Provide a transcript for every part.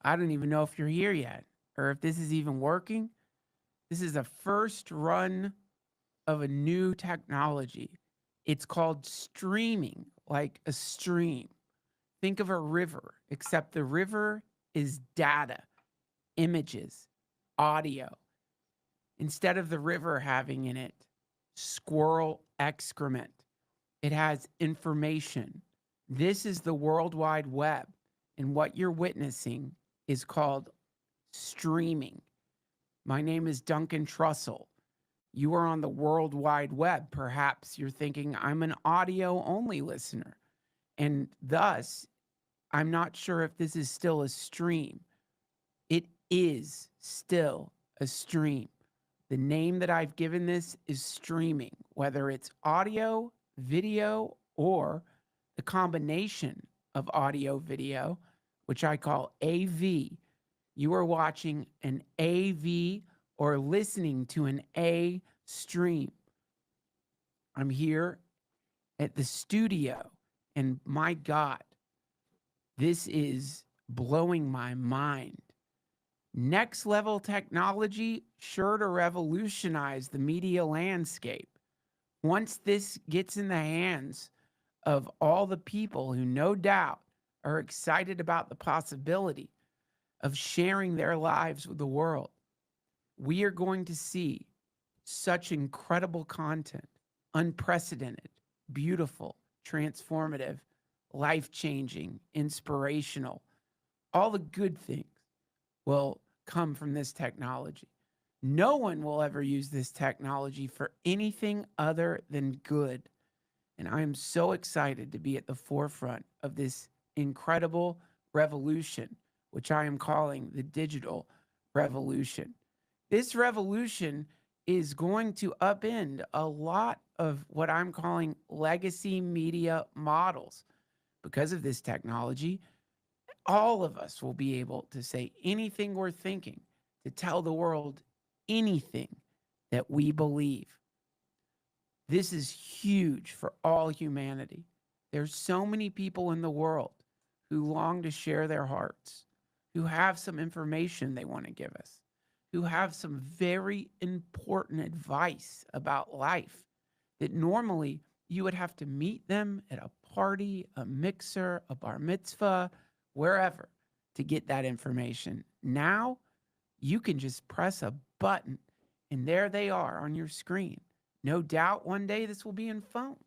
I don't even know if you're here yet or if this is even working. This is a first run of a new technology. It's called streaming, like a stream. Think of a river, except the river is data, images, audio. Instead of the river having in it squirrel excrement, it has information. This is the World Wide Web. And what you're witnessing is called streaming. My name is Duncan Trussell. You are on the World Wide Web. Perhaps you're thinking I'm an audio only listener. And thus, I'm not sure if this is still a stream. It is still a stream. The name that I've given this is streaming, whether it's audio, video, or the combination of audio, video, which I call AV. You are watching an AV or listening to an A stream. I'm here at the studio, and my God, this is blowing my mind. Next level technology, sure to revolutionize the media landscape. Once this gets in the hands of all the people who no doubt are excited about the possibility of sharing their lives with the world, we are going to see such incredible content, unprecedented, beautiful, transformative, life changing, inspirational. All the good things will come from this technology. No one will ever use this technology for anything other than good. And I am so excited to be at the forefront of this incredible revolution, which I am calling the digital revolution. This revolution is going to upend a lot of what I'm calling legacy media models. Because of this technology, all of us will be able to say anything we're thinking, to tell the world anything that we believe. This is huge for all humanity. There's so many people in the world who long to share their hearts, who have some information they want to give us, who have some very important advice about life that normally you would have to meet them at a party, a mixer, a bar mitzvah, wherever to get that information. Now you can just press a button and there they are on your screen. No doubt one day this will be in phones,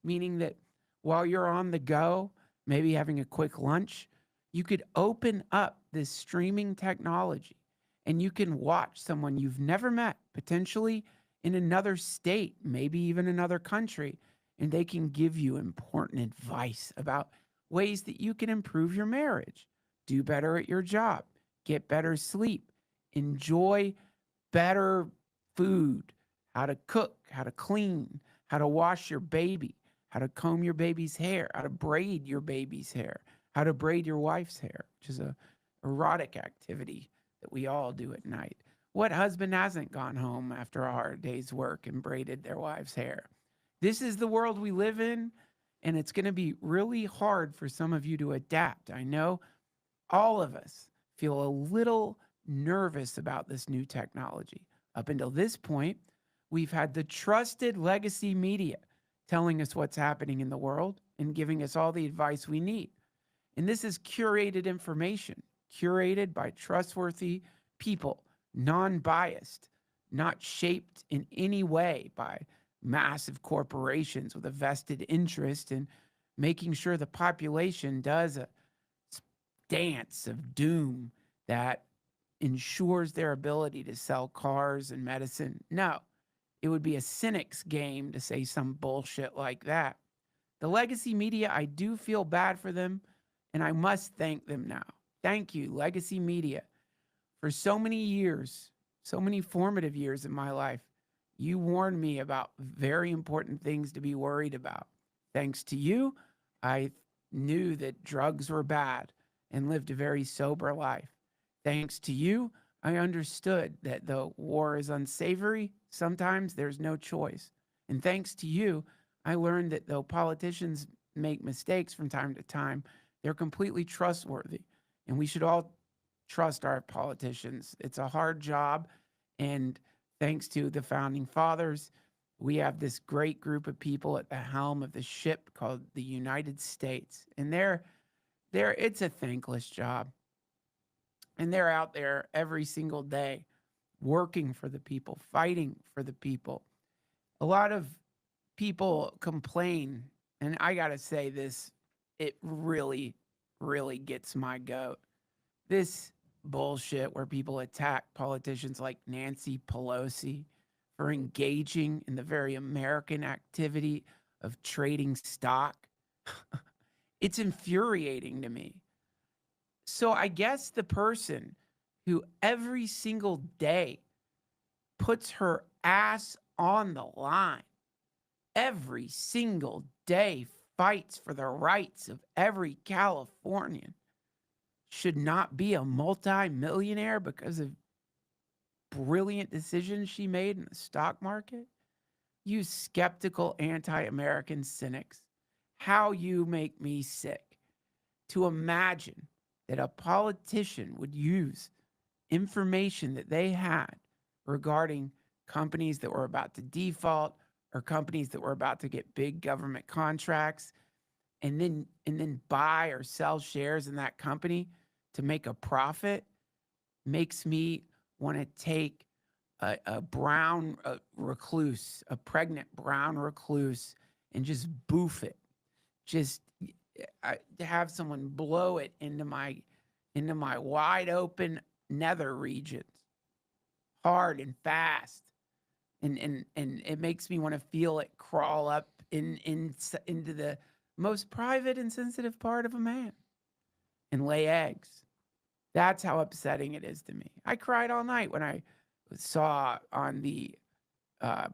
meaning that while you're on the go, maybe having a quick lunch, you could open up this streaming technology and you can watch someone you've never met, potentially in another state, maybe even another country, and they can give you important advice about ways that you can improve your marriage, do better at your job, get better sleep, enjoy better food, how to cook, how to clean, how to wash your baby, how to comb your baby's hair, how to braid your baby's hair, how to braid your wife's hair, which is a erotic activity that we all do at night. What husband hasn't gone home after a hard day's work and braided their wife's hair? This is the world we live in, and it's going to be really hard for some of you to adapt. I know all of us feel a little nervous about this new technology. Up until this point, we've had the trusted legacy media telling us what's happening in the world and giving us all the advice we need. And this is curated information, curated by trustworthy people, non biased, not shaped in any way by massive corporations with a vested interest in making sure the population does a dance of doom that ensures their ability to sell cars and medicine. No, it would be a cynic's game to say some bullshit like that. The legacy media, I do feel bad for them, and I must thank them now. Thank you, legacy media. For so many years, so many formative years in my life, you warned me about very important things to be worried about. Thanks to you, I knew that drugs were bad and lived a very sober life. Thanks to you, I understood that though war is unsavory, sometimes there's no choice. And thanks to you, I learned that though politicians make mistakes from time to time, they're completely trustworthy. And we should all trust our politicians. It's a hard job. And thanks to the founding fathers, we have this great group of people at the helm of the ship called the United States. And it's a thankless job. And they're out there every single day working for the people, fighting for the people. A lot of people complain, and I got to say this, it really, really gets my goat. This bullshit where people attack politicians like Nancy Pelosi for engaging in the very American activity of trading stock. It's infuriating to me. So I guess the person who every single day puts her ass on the line, every single day fights for the rights of every Californian, should not be a multi-millionaire because of brilliant decisions she made in the stock market? You skeptical anti-American cynics, how you make me sick to imagine that a politician would use information that they had regarding companies that were about to default or companies that were about to get big government contracts and then buy or sell shares in that company to make a profit. Makes me want to take a brown recluse, a pregnant brown recluse, and just boof it. Just have someone blow it into my wide open nether regions, hard and fast, and it makes me want to feel it crawl up into the most private and sensitive part of a man and lay eggs. That's how upsetting it is to me. I cried all night when I saw on the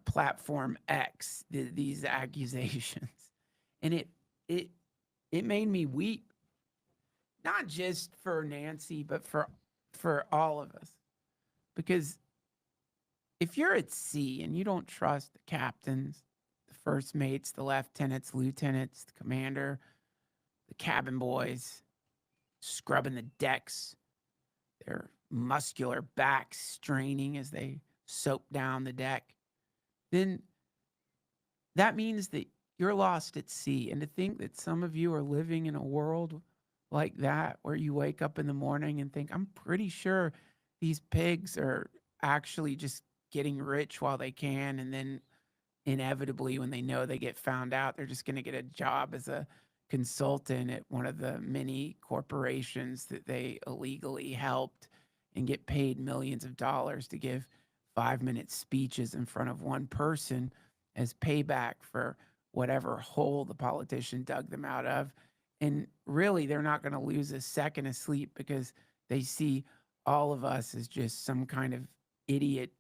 platform X these accusations, and it made me weep, not just for Nancy, but for all of us, because if you're at sea and you don't trust the captains, the first mates, the lieutenants, lieutenants, the commander, the cabin boys, scrubbing the decks, their muscular backs straining as they soap down the deck, then that means that you're lost at sea. And to think that some of you are living in a world like that, where you wake up in the morning and think, I'm pretty sure these pigs are actually just getting rich while they can. And then inevitably, when they know they get found out, they're just going to get a job as a consultant at one of the many corporations that they illegally helped and get paid millions of dollars to give 5-minute speeches in front of one person as payback for whatever hole the politician dug them out of. And really, they're not going to lose a second of sleep because they see all of us as just some kind of idiot,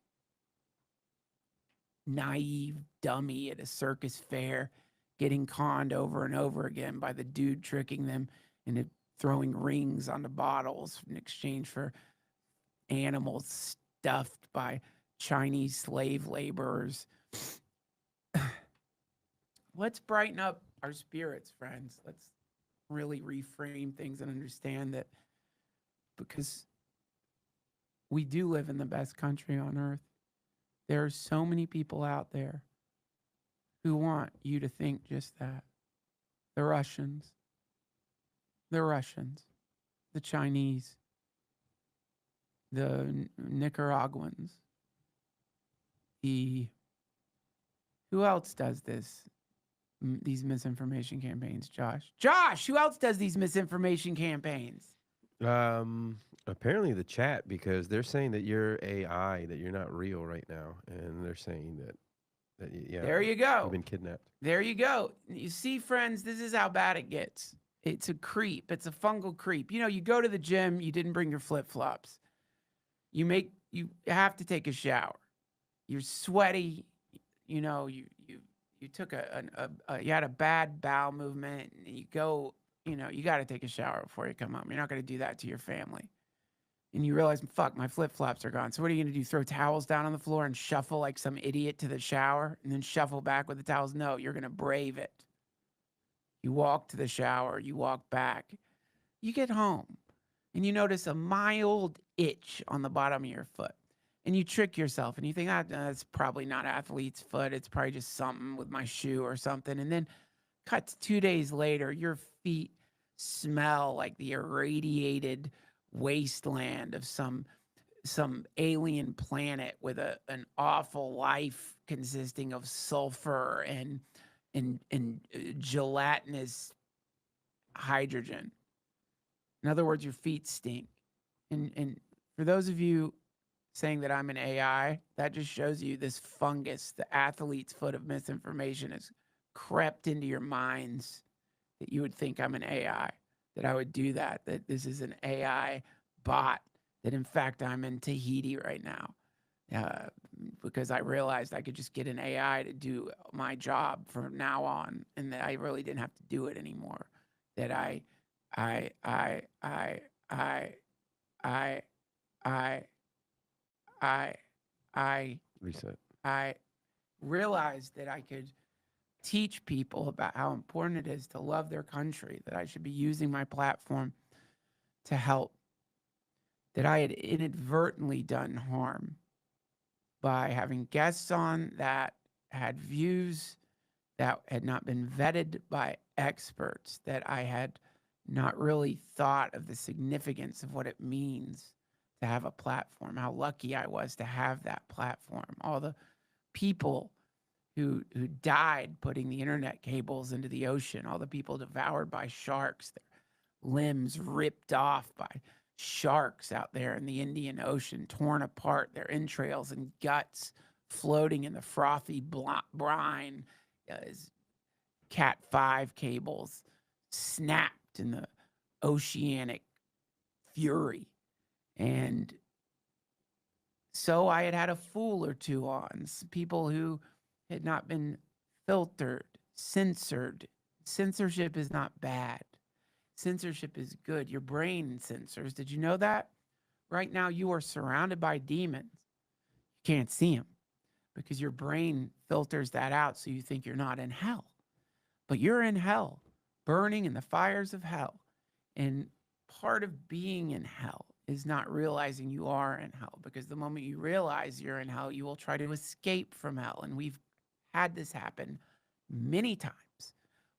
naive dummy at a circus fair getting conned over and over again by the dude tricking them into throwing rings on the bottles in exchange for animals stuffed by Chinese slave laborers. Let's brighten up our spirits, friends. Let's really reframe things and understand that because we do live in the best country on earth, there are so many people out there who want you to think just that. The Russians, the Chinese, the Nicaraguans, who else does this? These misinformation campaigns, Josh, who else does these misinformation campaigns? Apparently the chat, because they're saying that you're AI, that you're not real right now, and they're saying that yeah, there you go. You've been kidnapped. There you go. You see, friends, this is how bad it gets. It's a creep. It's a fungal creep. You know, you go to the gym, you didn't bring your flip-flops. You have to take a shower. You're sweaty. You know, you took you had a bad bowel movement, and you go, you know, you got to take a shower before you come home. You're not going to do that to your family. And you realize, fuck, my flip-flops are gone. So what are you going to do? Throw towels down on the floor and shuffle like some idiot to the shower and then shuffle back with the towels? No, you're going to brave it. You walk to the shower. You walk back. You get home. and you notice a mild itch on the bottom of your foot. And you trick yourself and you think, that's probably not athlete's foot. It's probably just something with my shoe or something. And then cut to 2 days later, your feet smell like the irradiated wasteland of some alien planet with an awful life consisting of sulfur and gelatinous hydrogen. In other words, your feet stink. And for those of you saying that I'm an AI, that just shows you this fungus, the athlete's foot of misinformation, has crept into your minds that you would think I'm an AI, that I would do that this is an AI bot, that in fact I'm in Tahiti right now. Because I realized I could just get an AI to do my job from now on, and that I really didn't have to do it anymore. That I, I, I, I, I, I, I, I, Reset. I realized that I could teach people about how important it is to love their country, that I should be using my platform to help, that I had inadvertently done harm by having guests on that had views that had not been vetted by experts, that I had not really thought of the significance of what it means to have a platform, how lucky I was to have that platform, all the people who died putting the internet cables into the ocean, all the people devoured by sharks, their limbs ripped off by sharks out there in the Indian Ocean, torn apart, their entrails and guts floating in the frothy brine, as Cat 5 cables snapped in the oceanic fury. And so I had a fool or two on, people who had not been filtered, censored. Censorship is not bad. Censorship is good. Your brain censors. Did you know that? Right now, you are surrounded by demons. You can't see them because your brain filters that out so you think you're not in hell. But you're in hell, burning in the fires of hell. And part of being in hell is not realizing you are in hell, because the moment you realize you're in hell, you will try to escape from hell. And we've had this happen many times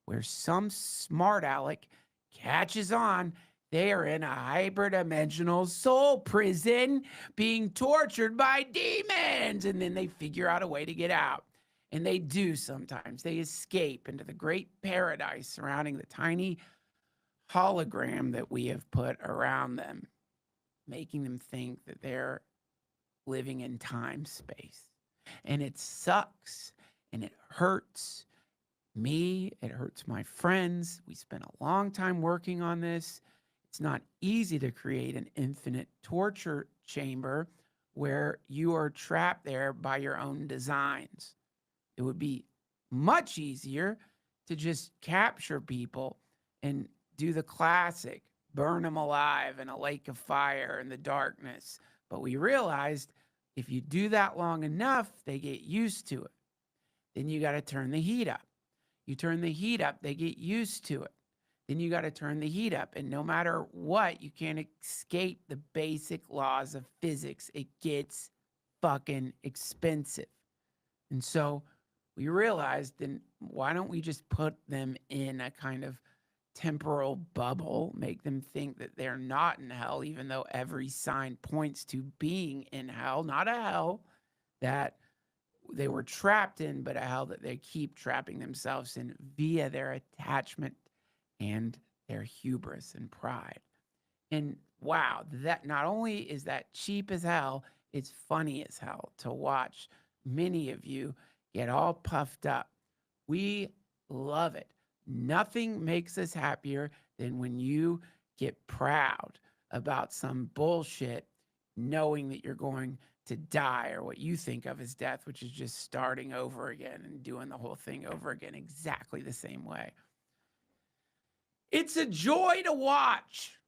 where some smart aleck catches on. They are in a hyperdimensional soul prison being tortured by demons. And then they figure out a way to get out. And they do sometimes. They escape into the great paradise surrounding the tiny hologram that we have put around them, making them think that they're living in time space. And it sucks and it hurts me. It hurts my friends. We spent a long time working on this. It's not easy to create an infinite torture chamber where you are trapped there by your own designs. It would be much easier to just capture people and do the classic, burn them alive in a lake of fire in the darkness. But we realized if you do that long enough, they get used to it. Then you got to turn the heat up. You turn the heat up, they get used to it. Then you got to turn the heat up. And no matter what, you can't escape the basic laws of physics. It gets fucking expensive. And so we realized, then why don't we just put them in a kind of temporal bubble, make them think that they're not in hell, even though every sign points to being in hell, not a hell that they were trapped in, but a hell that they keep trapping themselves in via their attachment and their hubris and pride. And wow, that not only is that cheap as hell, it's funny as hell to watch many of you get all puffed up. We love it. Nothing makes us happier than when you get proud about some bullshit, knowing that you're going to die, or what you think of as death, which is just starting over again and doing the whole thing over again exactly the same way. It's a joy to watch.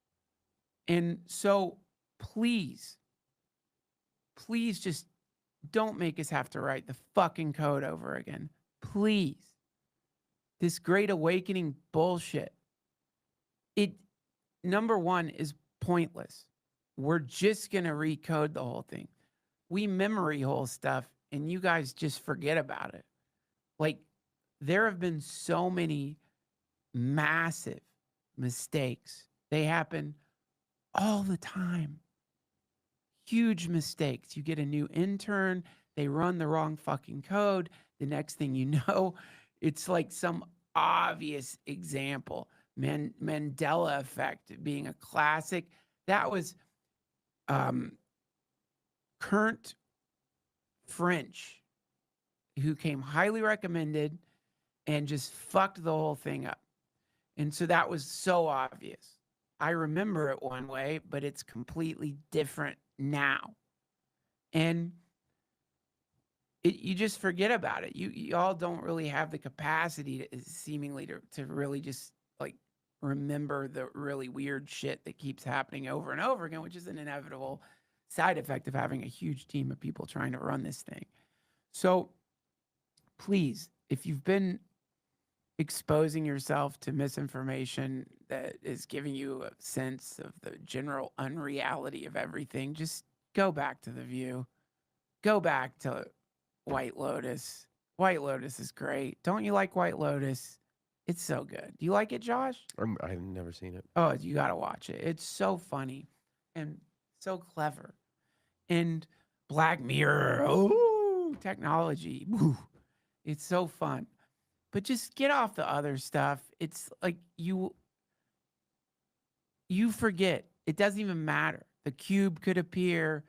And so please just don't make us have to write the fucking code over again. Please. This great awakening bullshit. It, number one, is pointless. We're just going to recode the whole thing. We memory hole stuff and you guys just forget about it. Like, there have been so many massive mistakes. They happen all the time. Huge mistakes. You get a new intern, they run the wrong fucking code. The next thing you know, it's like some obvious example. Mandela effect being a classic. That was Current French, who came highly recommended and just fucked the whole thing up. And so that was so obvious. I remember it one way, but it's completely different now. And you just forget about it. You all don't really have the capacity seemingly to really just like remember the really weird shit that keeps happening over and over again, which is an inevitable side effect of having a huge team of people trying to run this thing. So please, if you've been exposing yourself to misinformation that is giving you a sense of the general unreality of everything, just go back to The View. Go back to White Lotus. White Lotus is great. Don't you like White Lotus? It's so good. Do you like it, Josh? I've never seen it. Oh, you got to watch it. It's so funny and so clever. And Black Mirror, oh, technology. Woo. It's so fun. But just get off the other stuff. It's like you forget. It doesn't even matter. The cube could appear.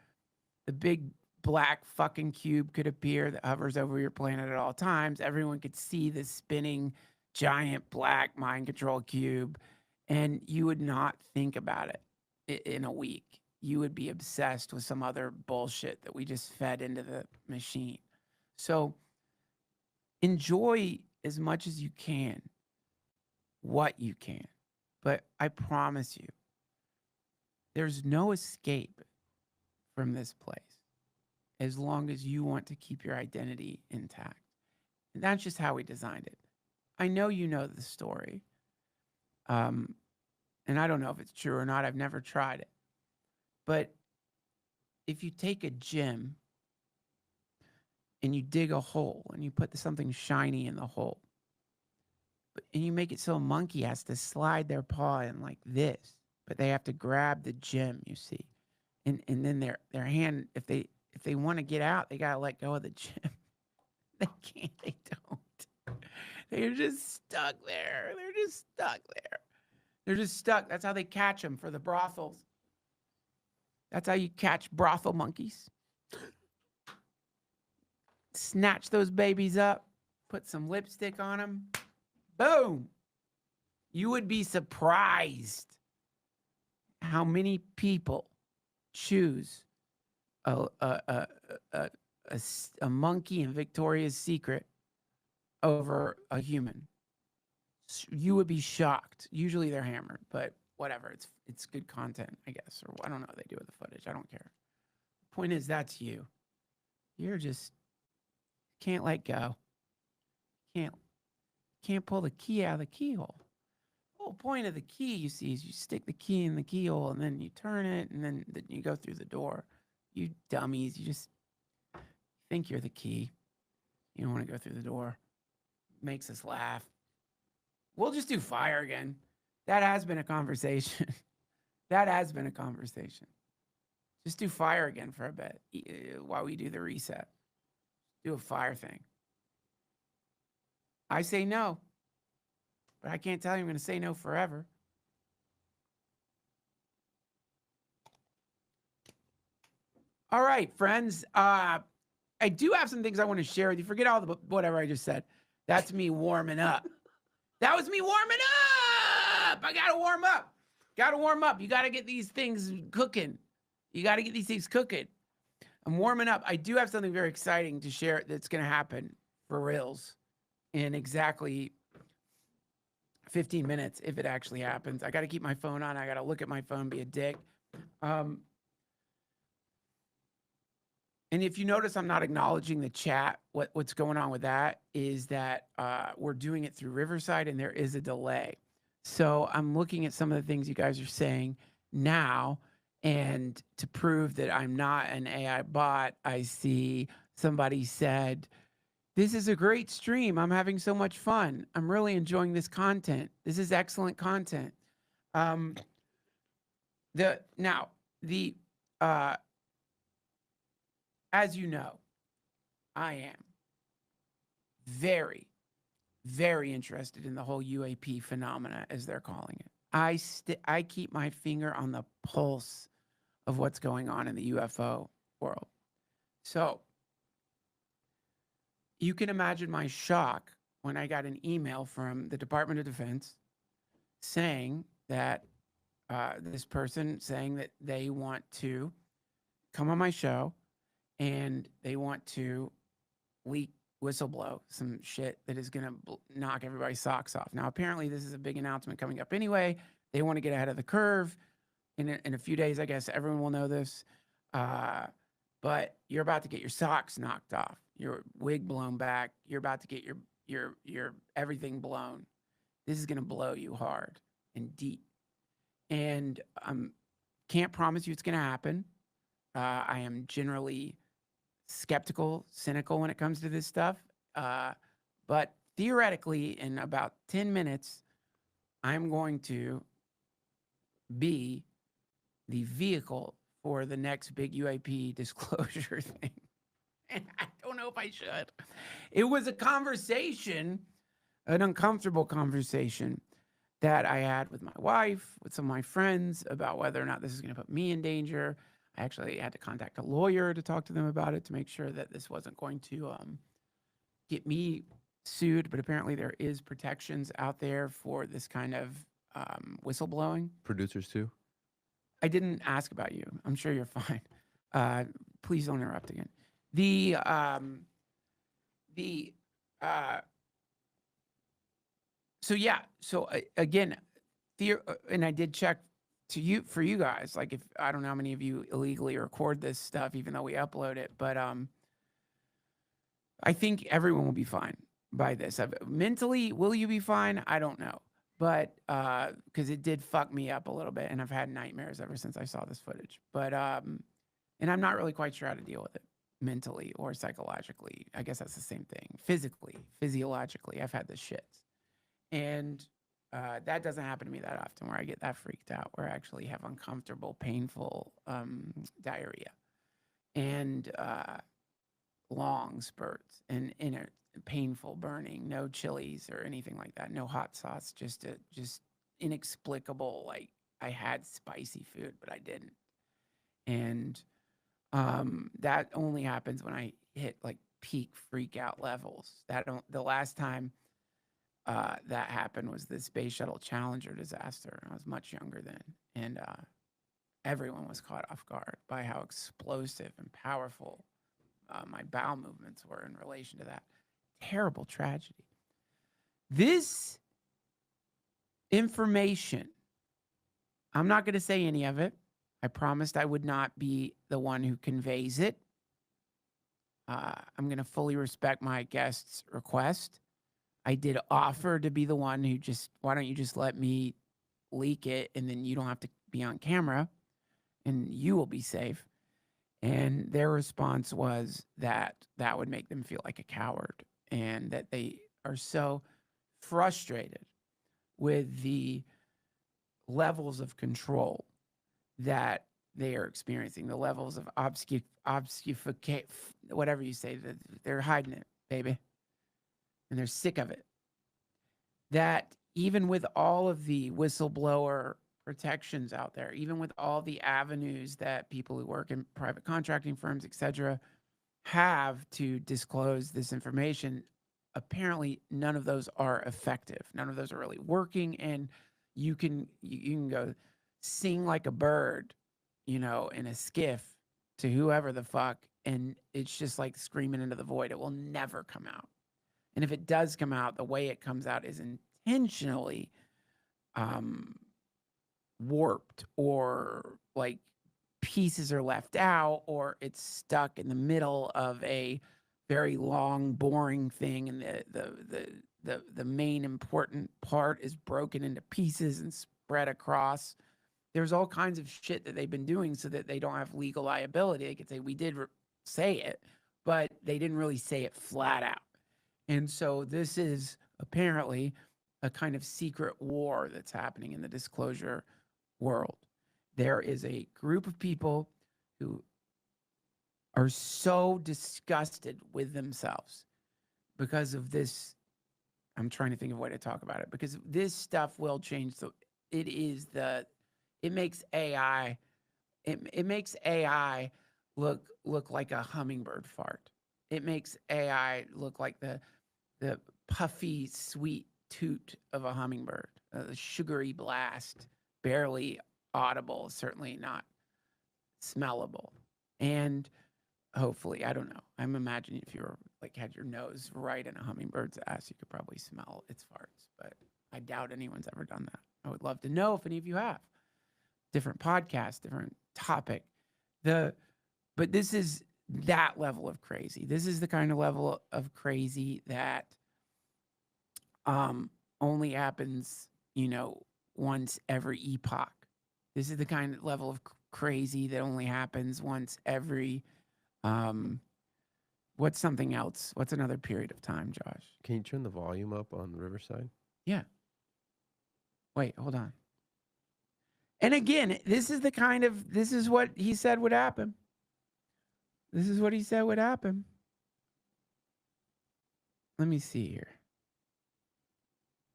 The big black fucking cube could appear that hovers over your planet at all times. Everyone could see this spinning giant black mind control cube, and you would not think about it in a week. You would be obsessed with some other bullshit that we just fed into the machine. So enjoy as much as you can what you can. But I promise you, there's no escape from this place as long as you want to keep your identity intact. And that's just how we designed it. I know you know the story. And I don't know if it's true or not. I've never tried it. But if you take a gem and you dig a hole and you put something shiny in the hole, and you make it so a monkey has to slide their paw in like this, but they have to grab the gem, you see. And then their hand, if they want to get out, they got to let go of the gem. They can't, they don't. They're just stuck there. They're just stuck there. They're just stuck. That's how they catch them for the brothels. That's how you catch brothel monkeys. Snatch those babies up, put some lipstick on them. Boom. You would be surprised how many people choose a monkey in Victoria's Secret over a human. You would be shocked. Usually they're hammered, but whatever. It's good content, I guess. Or I don't know what they do with the footage. I don't care. Point is, that's you. You're just can't let go. Can't pull the key out of the keyhole. The whole point of the key, you see, is you stick the key in the keyhole and then you turn it and then you go through the door. You dummies, you just think you're the key. You don't want to go through the door. Makes us laugh. We'll just do fire again. That has been a conversation. That has been a conversation. Just do fire again for a bit while we do the reset. Do a fire thing. I say no, but I can't tell you I'm going to say no forever. All right, friends. I do have some things I want to share with you. Forget all the whatever I just said. That's me warming up. That was me warming up. I got to warm up. Got to warm up. You got to get these things cooking. You got to get these things cooking. I'm warming up. I do have something very exciting to share that's going to happen for reals in exactly 15 minutes if it actually happens. I got to keep my phone on. I got to look at my phone, be a dick. And if you notice, I'm not acknowledging the chat. What's going on with that is that we're doing it through Riverside and there is a delay. So I'm looking at some of the things you guys are saying now. And to prove that I'm not an AI bot, I see somebody said, "This is a great stream. I'm having so much fun. I'm really enjoying this content. This is excellent content." Um, the uh, as you know, I am very, very interested in the whole UAP phenomena, as they're calling it. I keep my finger on the pulse of what's going on in the UFO world. So you can imagine my shock when I got an email from the Department of Defense saying that this person saying that they want to come on my show and they want to leak whistleblow some shit that is going to knock everybody's socks off. Now, apparently, this is a big announcement coming up anyway. They want to get ahead of the curve. In a few days, I guess everyone will know this. But you're about to get your socks knocked off, your wig blown back. You're about to get your everything blown. This is going to blow you hard and deep. And can't promise you it's going to happen. I am generally skeptical, cynical when it comes to this stuff. But theoretically, in about 10 minutes, I'm going to be the vehicle for the next big UAP disclosure thing. And I don't know if I should. It was a conversation, an uncomfortable conversation that I had with my wife, with some of my friends about whether or not this is going to put me in danger. I actually had to contact a lawyer to talk to them about it to make sure that this wasn't going to get me sued. But apparently there is protections out there for this kind of whistleblowing. Producers too. I didn't ask about you. I'm sure you're fine. Please don't interrupt again. So yeah. So again, and I did check to you for you guys. Like, if I don't know how many of you illegally record this stuff, even though we upload it, but I think everyone will be fine by this. Mentally, will you be fine? I don't know, but because it did fuck me up a little bit, and I've had nightmares ever since I saw this footage. But and I'm not really quite sure how to deal with it mentally or psychologically. I guess that's the same thing. Physically, physiologically, I've had the shits, and that doesn't happen to me that often where I get that freaked out, where I actually have uncomfortable, painful diarrhea and long spurts and inner painful burning, no chilies or anything like that, no hot sauce, just inexplicable, like I had spicy food, but I didn't. And that only happens when I hit like peak freak out levels. The last time that happened was the Space Shuttle Challenger disaster. I was much younger then, and everyone was caught off guard by how explosive and powerful my bowel movements were in relation to that terrible tragedy. This information, I'm not going to say any of it. I promised I would not be the one who conveys it. I'm going to fully respect my guest's request. I did offer to be the one who why don't you just let me leak it, and then you don't have to be on camera and you will be safe. And their response was that that would make them feel like a coward, and that they are so frustrated with the levels of control that they are experiencing, the levels of obfuscate, whatever you say, that they're hiding it, baby. And they're sick of it. That even with all of the whistleblower protections out there, even with all the avenues that people who work in private contracting firms, et cetera, have to disclose this information, apparently none of those are effective. None of those are really working. And you can go sing like a bird, in a skiff to whoever the fuck, and it's just like screaming into the void. It will never come out. And if it does come out, the way it comes out is intentionally warped, or like pieces are left out, or it's stuck in the middle of a very long, boring thing, and the main important part is broken into pieces and spread across. there's all kinds of shit that they've been doing so that they don't have legal liability. They could say, we did say it, but they didn't really say it flat out. And so this is apparently a kind of secret war that's happening in the disclosure world. There is a group of people who are so disgusted with themselves because of this. I'm trying to think of a way to talk about it, because this stuff will change. So it makes AI, it makes AI look like a hummingbird fart. It makes AI look like the puffy, sweet toot of a hummingbird, a sugary blast, barely audible, certainly not smellable. And hopefully, I don't know. I'm imagining if you were like had your nose right in a hummingbird's ass, you could probably smell its farts. But I doubt anyone's ever done that. I would love to know if any of you have. Different podcast, different topic. But this is that level of crazy. This is the kind of level of crazy that only happens, once every epoch. This is the kind of level of crazy that only happens once every what's something else? What's another period of time, Josh? Can you turn the volume up on Riverside? Yeah. Wait, hold on. And again, this is what he said would happen. This is what he said would happen. Let me see here.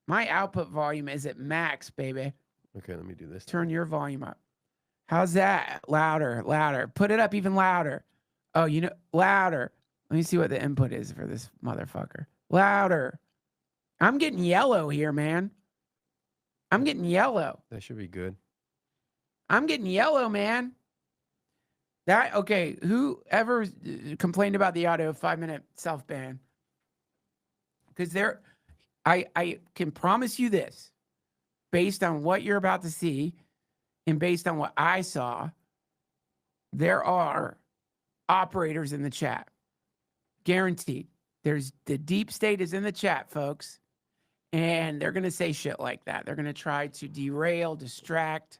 My output volume is at max, baby. Okay, let me do this. Turn your volume up. How's that? Louder, louder. Put it up even louder. Oh, louder. Let me see what the input is for this motherfucker. Louder. I'm getting yellow here, man. I'm getting yellow. That should be good. I'm getting yellow, man. Okay, whoever complained about the audio 5-minute self-ban? Because I can promise you this, based on what you're about to see and based on what I saw, there are operators in the chat. Guaranteed. The deep state is in the chat, folks. And they're going to say shit like that. They're going to try to derail, distract.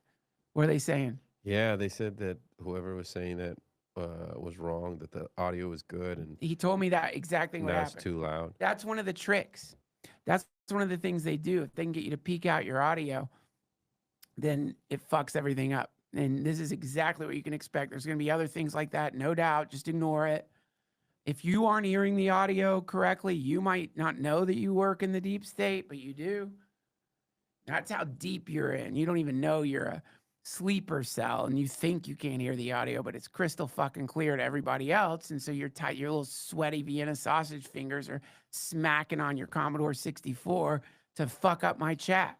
What are they saying? Yeah, they said that whoever was saying that was wrong, that the audio was good. And he told me that exactly what happened. That's too loud. That's one of the tricks. That's one of the things they do. If they can get you to peak out your audio, then it fucks everything up. And this is exactly what you can expect. There's going to be other things like that, no doubt. Just ignore it. If you aren't hearing the audio correctly, you might not know that you work in the deep state, but you do. That's how deep you're in. You don't even know you're a sleeper cell, and you think you can't hear the audio, but it's crystal fucking clear to everybody else. And so you're tight, your little sweaty Vienna sausage fingers are smacking on your Commodore 64 to fuck up my chat.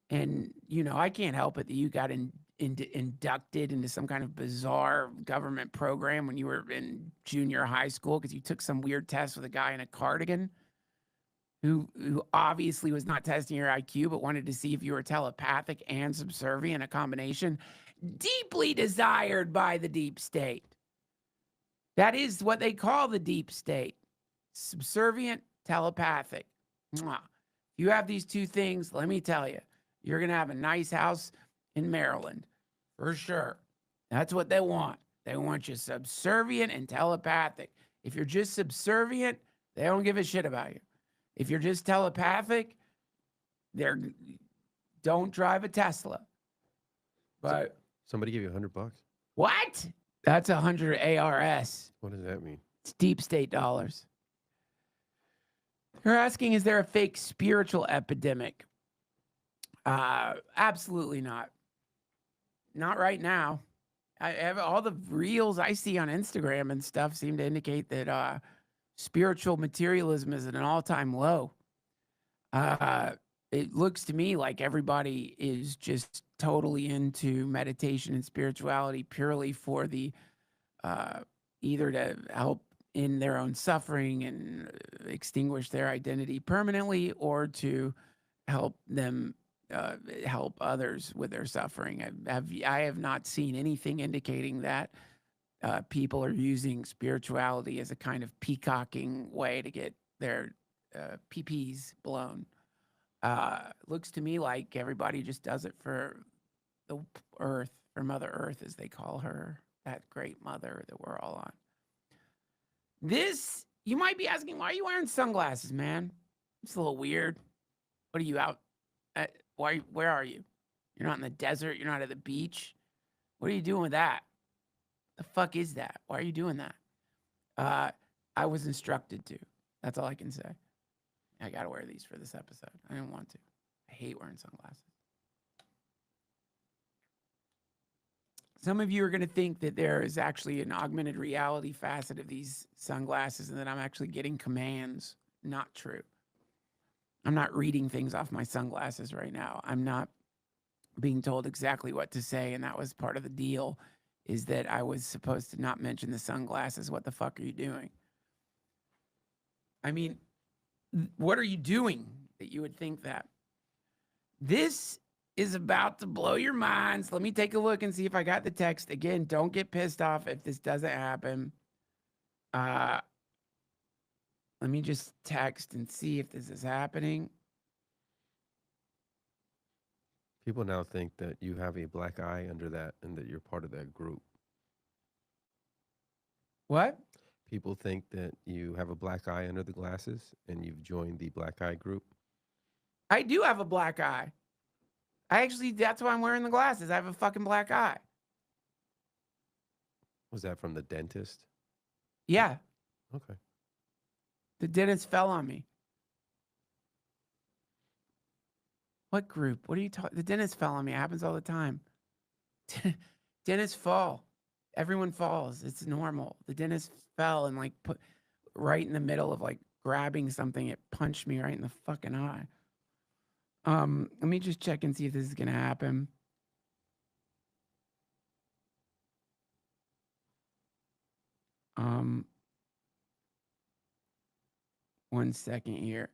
And, I can't help it that you got inducted into some kind of bizarre government program when you were in junior high school because you took some weird test with a guy in a cardigan who obviously was not testing your IQ, but wanted to see if you were telepathic and subservient, a combination deeply desired by the deep state. That is what they call the deep state. Subservient, telepathic. Mwah. If you have these two things, let me tell you, you're going to have a nice house in Maryland, for sure. That's what they want. They want you subservient and telepathic. If you're just subservient, they don't give a shit about you. If you're just telepathic, don't drive a Tesla. But somebody give you $100? What? That's 100 ARS. What does that mean? It's deep state dollars. You're asking, is there a fake spiritual epidemic? Absolutely not. Not right now. I have all the reels I see on Instagram and stuff seem to indicate that spiritual materialism is at an all-time low. It looks to me like everybody is just totally into meditation and spirituality purely for the either to help in their own suffering and extinguish their identity permanently, or to help them help others with their suffering. I have not seen anything indicating that people are using spirituality as a kind of peacocking way to get their PPs blown. Looks to me like everybody just does it for the Earth, or Mother Earth, as they call her, that great mother that we're all on. This, you might be asking, why are you wearing sunglasses, man? It's a little weird. What are you out at? Where are you? You're not in the desert. You're not at the beach. What are you doing with that? The fuck is that? Why are you doing that? I was instructed to. That's all I can say. I got to wear these for this episode. I didn't want to. I hate wearing sunglasses. Some of you are going to think that there is actually an augmented reality facet of these sunglasses and that I'm actually getting commands. Not true. I'm not reading things off my sunglasses right now. I'm not being told exactly what to say, and that was part of the deal, is that I was supposed to not mention the sunglasses. What the fuck are you doing? I mean, what are you doing that you would think that? This is about to blow your minds. Let me take a look and see if I got the text. Again, don't get pissed off if this doesn't happen. Let me just text and see if this is happening. People now think that you have a black eye under that and that you're part of that group. What? People think that you have a black eye under the glasses and you've joined the black eye group. I do have a black eye. That's why I'm wearing the glasses. I have a fucking black eye. Was that from the dentist? Yeah. Okay. The dentist fell on me. What group? What are you talking? The dentist fell on me. It happens all the time. Dentists fall. Everyone falls. It's normal. The dentist fell and like put right in the middle of like grabbing something. It punched me right in the fucking eye. Let me just check and see if this is gonna happen. One second here.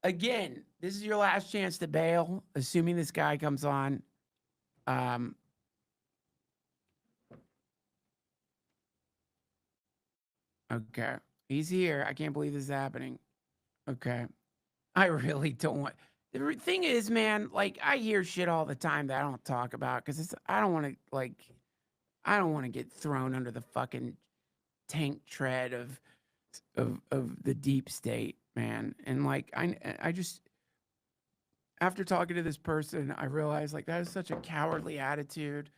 Again, this is your last chance to bail, assuming this guy comes on. Okay. He's here. I can't believe this is happening. Okay. I really don't want. The thing is, man, like I hear shit all the time that I don't talk about because I don't want to get thrown under the fucking tank tread of the deep state, man. And like I just, after talking to this person, I realized like that is such a cowardly attitude.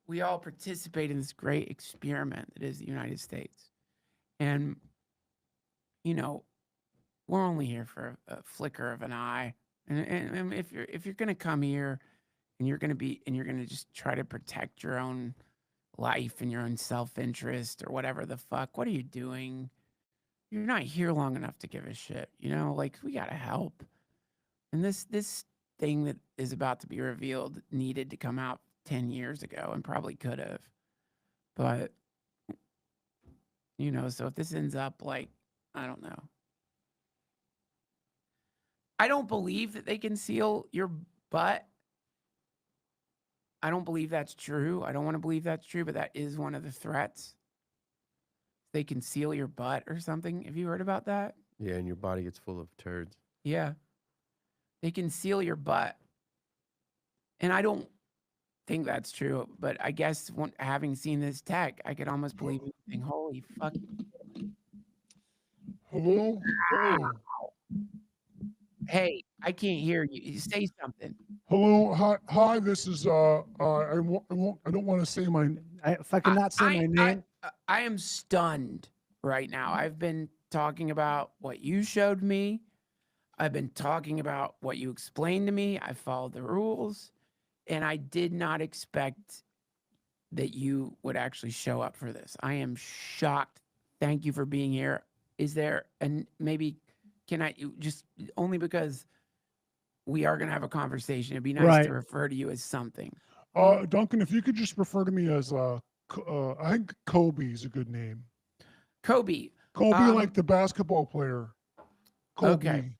We all participate in this great experiment that is the United States. And, you know, we're only here for a flicker of an eye. And if you're going to come here and you're going to just try to protect your own life and your own self-interest or whatever the fuck, what are you doing? You're not here long enough to give a shit, you know, like we got to help. And this thing that is about to be revealed needed to come out 10 years ago and probably could have. But, you know, so if this ends up like, I don't know. I don't believe that they can seal your butt. I don't believe that's true. I don't want to believe that's true, but that is one of the threats. They can seal your butt or something. Have you heard about that? Yeah, and your body gets full of turds. Yeah. They can seal your butt. And I don't think that's true, but I guess having seen this tech, I could almost believe anything. Holy fuck. Hello? Oh. Hey, I can't hear you. You say something. Hello, hi. This is I don't want to say my. If I cannot say my name, I am stunned right now. I've been talking about what you showed me. I've been talking about what you explained to me. I followed the rules, and I did not expect that you would actually show up for this. I am shocked. Thank you for being here. Is there, and maybe can I just, only because we are going to have a conversation, it'd be nice to refer to you as something. Duncan, if you could just refer to me as I think Coby is a good name. Coby. Coby, like the basketball player. Coby. Okay.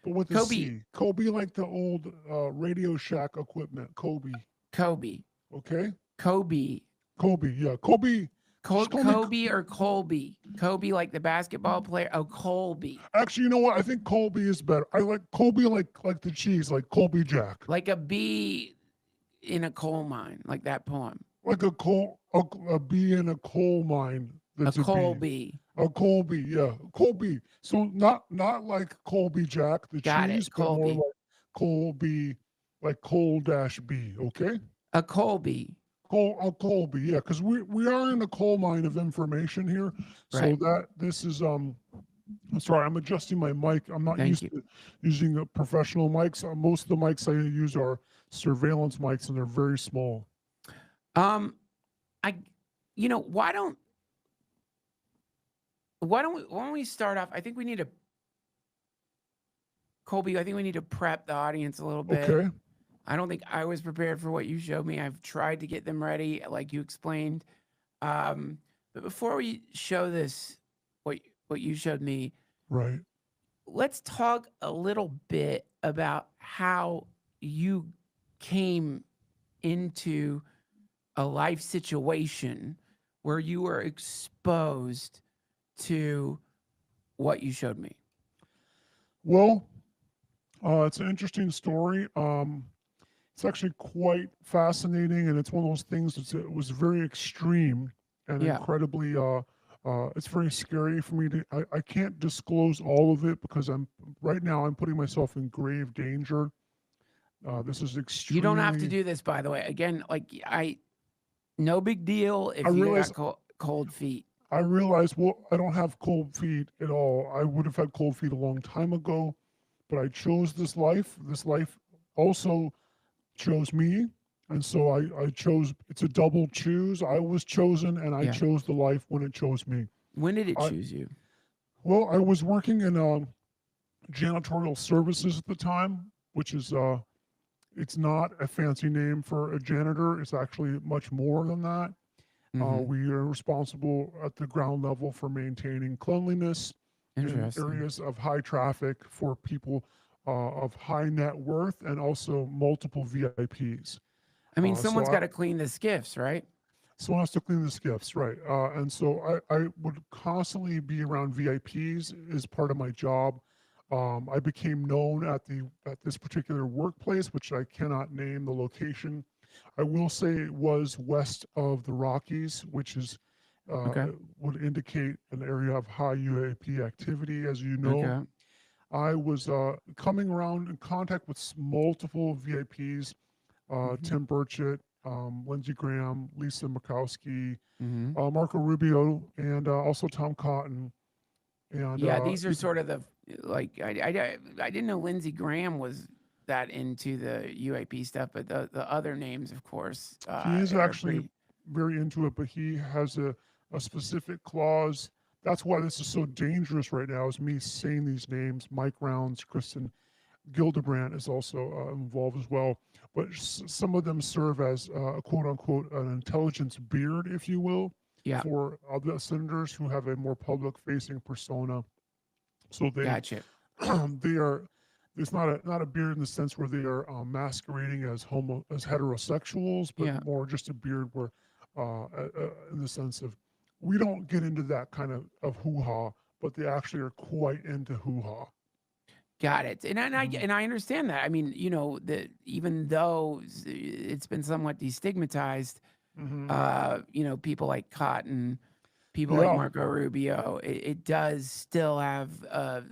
But with the Coby. C. Coby, like the old Radio Shack equipment. Coby. Coby. Okay. Coby. Coby. Yeah. Coby. Coby or Colby? Coby, like the basketball player. Oh, Colby. Actually, you know what? I think Colby is better. I like Colby, like the cheese, like Colby Jack. Like a B. in a coal mine, like that poem. Like a bee in a coal mine. A That's a bee. Colby. A Colby, yeah, Colby. So not like Colby Jack the Got cheese, it. but more Colby. like Colby, like coal dash B. Okay, A Colby. a Colby, yeah, because we are in a coal mine of information here. So Right. that this is I'm sorry, I'm adjusting my mic. I'm not Thank used you. to using professional mics. Most of the mics I use are surveillance mics, and they're very small. I, why don't we start off? I think we need to, Colby, I think we need to prep the audience a little bit. Okay. I don't think I was prepared for what you showed me. I've tried to get them ready, like you explained. But before we show this, what you showed me, Right. let's talk a little bit about how you came into a life situation where you were exposed to what you showed me. Well, it's an interesting story. It's actually quite fascinating, and it's one of those things it was very extreme and Yeah. incredibly. It's very scary for me to. I can't disclose all of it because right now I'm putting myself in grave danger. This is extremely. You don't have to do this, by the way. Again, no big deal if you realize- got cold feet. I realized, well, I don't have cold feet at all. I would have had cold feet a long time ago, but I chose this life. This life also chose me. And so I chose, it's a double choose. I was chosen and I Yeah. chose the life when it chose me. When did it I- choose you? Well, I was working in janitorial services at the time, which is, it's not a fancy name for a janitor. It's actually much more than that. Mhm. We are responsible at the ground level for maintaining cleanliness in Interesting. areas of high traffic for people of high net worth and also multiple VIPs. I mean, so someone's I- got to clean the skiffs, right? Someone has to clean the skiffs, right? And so I would constantly be around VIPs as part of my job. I became known at this particular workplace, which I cannot name the location. I will say it was west of the Rockies, which is Okay. would indicate an area of high UAP activity. As you know, Okay. I was coming around in contact with multiple VIPs, Mhm. Tim Burchett, Lindsey Graham, Lisa Murkowski, Mhm. Marco Rubio, and also Tom Cotton. And Yeah, these are sort of I didn't know Lindsey Graham was that into the UAP stuff, but the other names, of course, he is are actually pretty- very into it, but he has a specific clause. That's why this is so dangerous right now, is me saying these names. Mike Rounds, Kristen Gildebrand is also involved as well. But some of them serve as quote unquote an intelligence beard, if you will, Yeah. for other senators who have a more public facing persona. So they Gotcha. they are. It's not a beard in the sense where they are masquerading as heterosexuals, but Yeah. more just a beard where, in the sense of, we don't get into that kind of hoo ha, but they actually are quite into hoo ha. Got it. And Mhm. I understand that. I mean, that even though it's been somewhat destigmatized, people like Cotton, people like Yeah, Marco Rubio, it does still have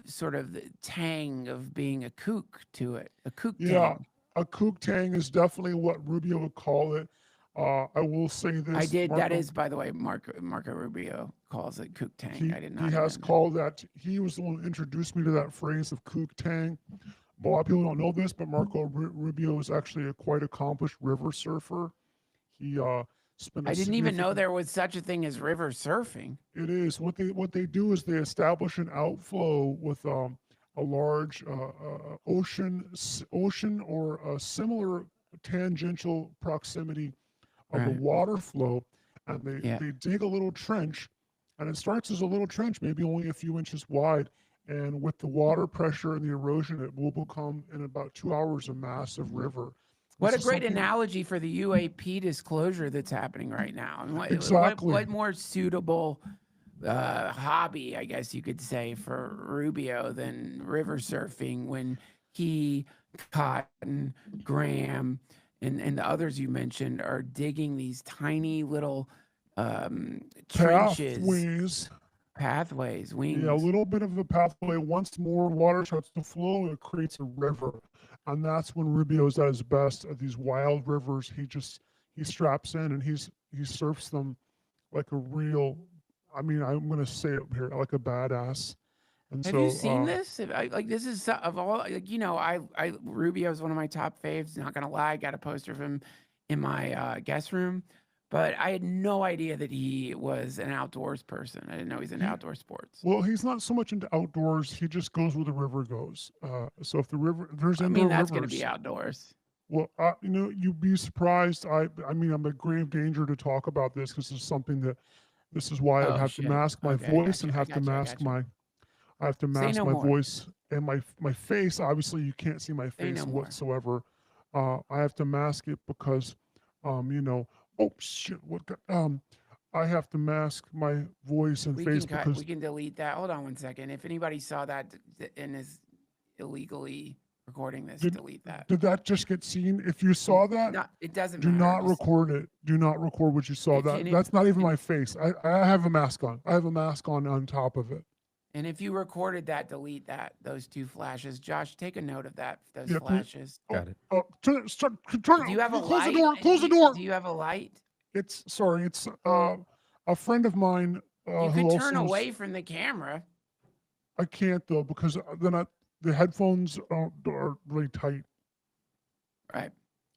sort of the tang of being a kook to it, a kook yeah. tang. A kook tang is definitely what Rubio would call it. I will say I this, did. That Marco. is, by the way, Marco Rubio calls it kook tang. He I did he not has invent that. called that. He was the one who introduced me to that phrase of kook tang. A lot of people don't know this, but Marco Rubio is actually a quite accomplished river surfer. He spent a I didn't even know significant. there was such a thing as river surfing. It is what they do is they establish an outflow with a large ocean or a similar tangential proximity of the Right. water flow, and Yeah. they dig a little trench, and it starts as a little trench, maybe only a few inches wide, and with the water pressure and the erosion, it will become in about 2 hours a massive river. What a This is great something analogy for the UAP disclosure that's happening right now. And exactly. what more suitable hobby, I guess you could say, for Rubio than river surfing when he, Cotton, Graham, and the others you mentioned are digging these tiny little trenches, pathways, Yeah, a wings. little bit of a pathway. Once more water starts to flow, it creates a river. And that's when Rubio's at his best at these wild rivers. He straps in and he surfs them like a real, I mean, I'm gonna say it here, like a badass. And Have you so seen this? Like this is of all like I Rubio is one of my top faves. Not gonna lie, I got a poster of him in my guest room, but I had no idea that he was an outdoors person. I didn't know he's into he outdoor sports. well, he's not so much into outdoors. He just goes where the river goes. So if there's I mean, indoor that's gonna be rivers, outdoors. well, you'd be surprised. I mean, I'm a grave danger to talk about this because it's something that this is why I Oh have to shit. mask my Okay, I voice got and you. I have to got you. I mask got you. my I have to Say mask no my more. voice and my face. Obviously, you can't see my Say no face more. whatsoever. I have to mask it because, you know, oh shit, I have to mask my voice and We face can cut. because We can delete that. Hold on one second. If anybody saw that and is illegally recording this, did delete that. did that just get seen? If you saw that, No, it doesn't do matter. not Just record it. Do not record what you saw. can it. That's not even And my face. I have a mask on. I have a mask on top of it. And if you recorded that, delete that. Those two flashes. Josh, take a note of that. Those Yeah, please. flashes. Oh, Got it. turn Do you have a it. Close the light? door. Close Do the you, door. do you have a light? It's sorry. It's a friend of mine You who could turn also away from the camera. I can't though because the headphones are really tight. Right.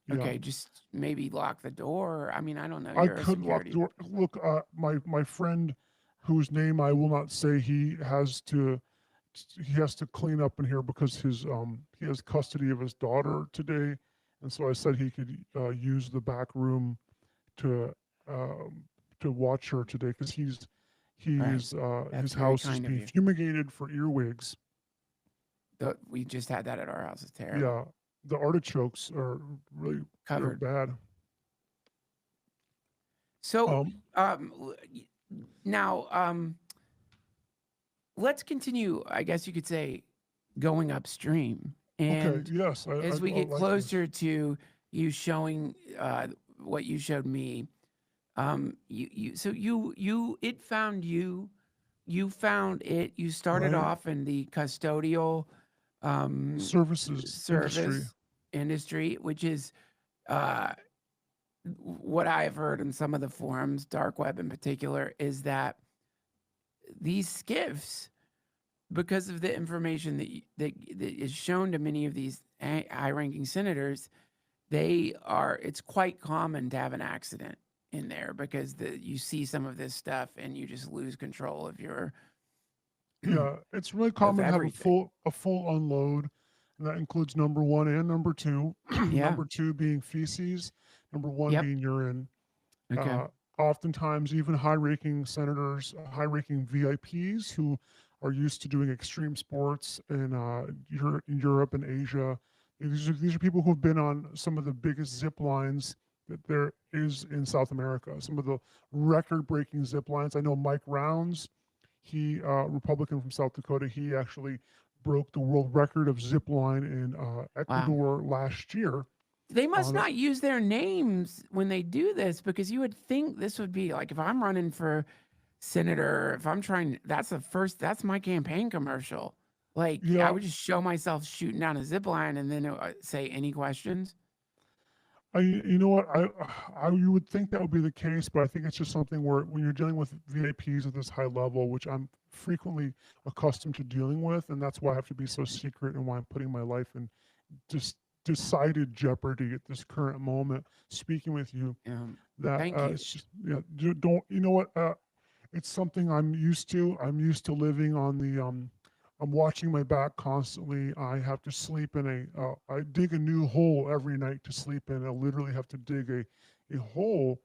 Yeah, Okay. Just maybe lock the door. I mean, I don't know. I You're a could lock the security. door. Look, my friend, whose name I will not say, he has to clean up in here because he has custody of his daughter today, and so I said he could use the back room to um, to watch her today because Right. his That's very house is kind of being you. fumigated for earwigs. We just had that at our house. It's terrible. Yeah, the artichokes are really they're Covered. bad. So Um, now let's continue, I guess you could say, going upstream. okay, And yes, as we I get like this. closer to you showing what you showed me, it found you, you found it, you started Right, off in the custodial um, services industry. service industry, which is uh, what I've heard in some of the forums, dark web in particular, is that these skiffs, because of the information that is shown to many of these high-ranking senators, it's quite common to have an accident in there because you see some of this stuff and you just lose control of your Yeah, it's really of common to have everything. a full unload, and that includes number one and number two. Yeah. Number two being feces, number one Yep. being urine. Okay. Uh, Oftentimes, even high-ranking senators, high-ranking VIPs who are used to doing extreme sports in Europe and Asia. These are people who've been on some of the biggest zip lines that there is in South America. Some of the record-breaking zip lines. I know Mike Rounds, he Republican from South Dakota. He actually broke the world record of zip line in Wow. Ecuador last year. They must On a, not use their names when they do this because you would think this would be like if I'm running for senator, if I'm trying, that's my campaign commercial. Like I yeah, would just show myself shooting down a zip line and then say any questions. you know what? You would think that would be the case, but I think it's just something where when you're dealing with VIPs at this high level, which I'm frequently accustomed to dealing with, and that's why I have to be so secret and why I'm putting my life in just decided jeopardy at this current moment. Speaking with you, that Thank you. it's just yeah. Don't you know what? It's something I'm used to. I'm used to living on the I'm watching my back constantly. I have to sleep in I dig a new hole every night to sleep in. I literally have to dig a hole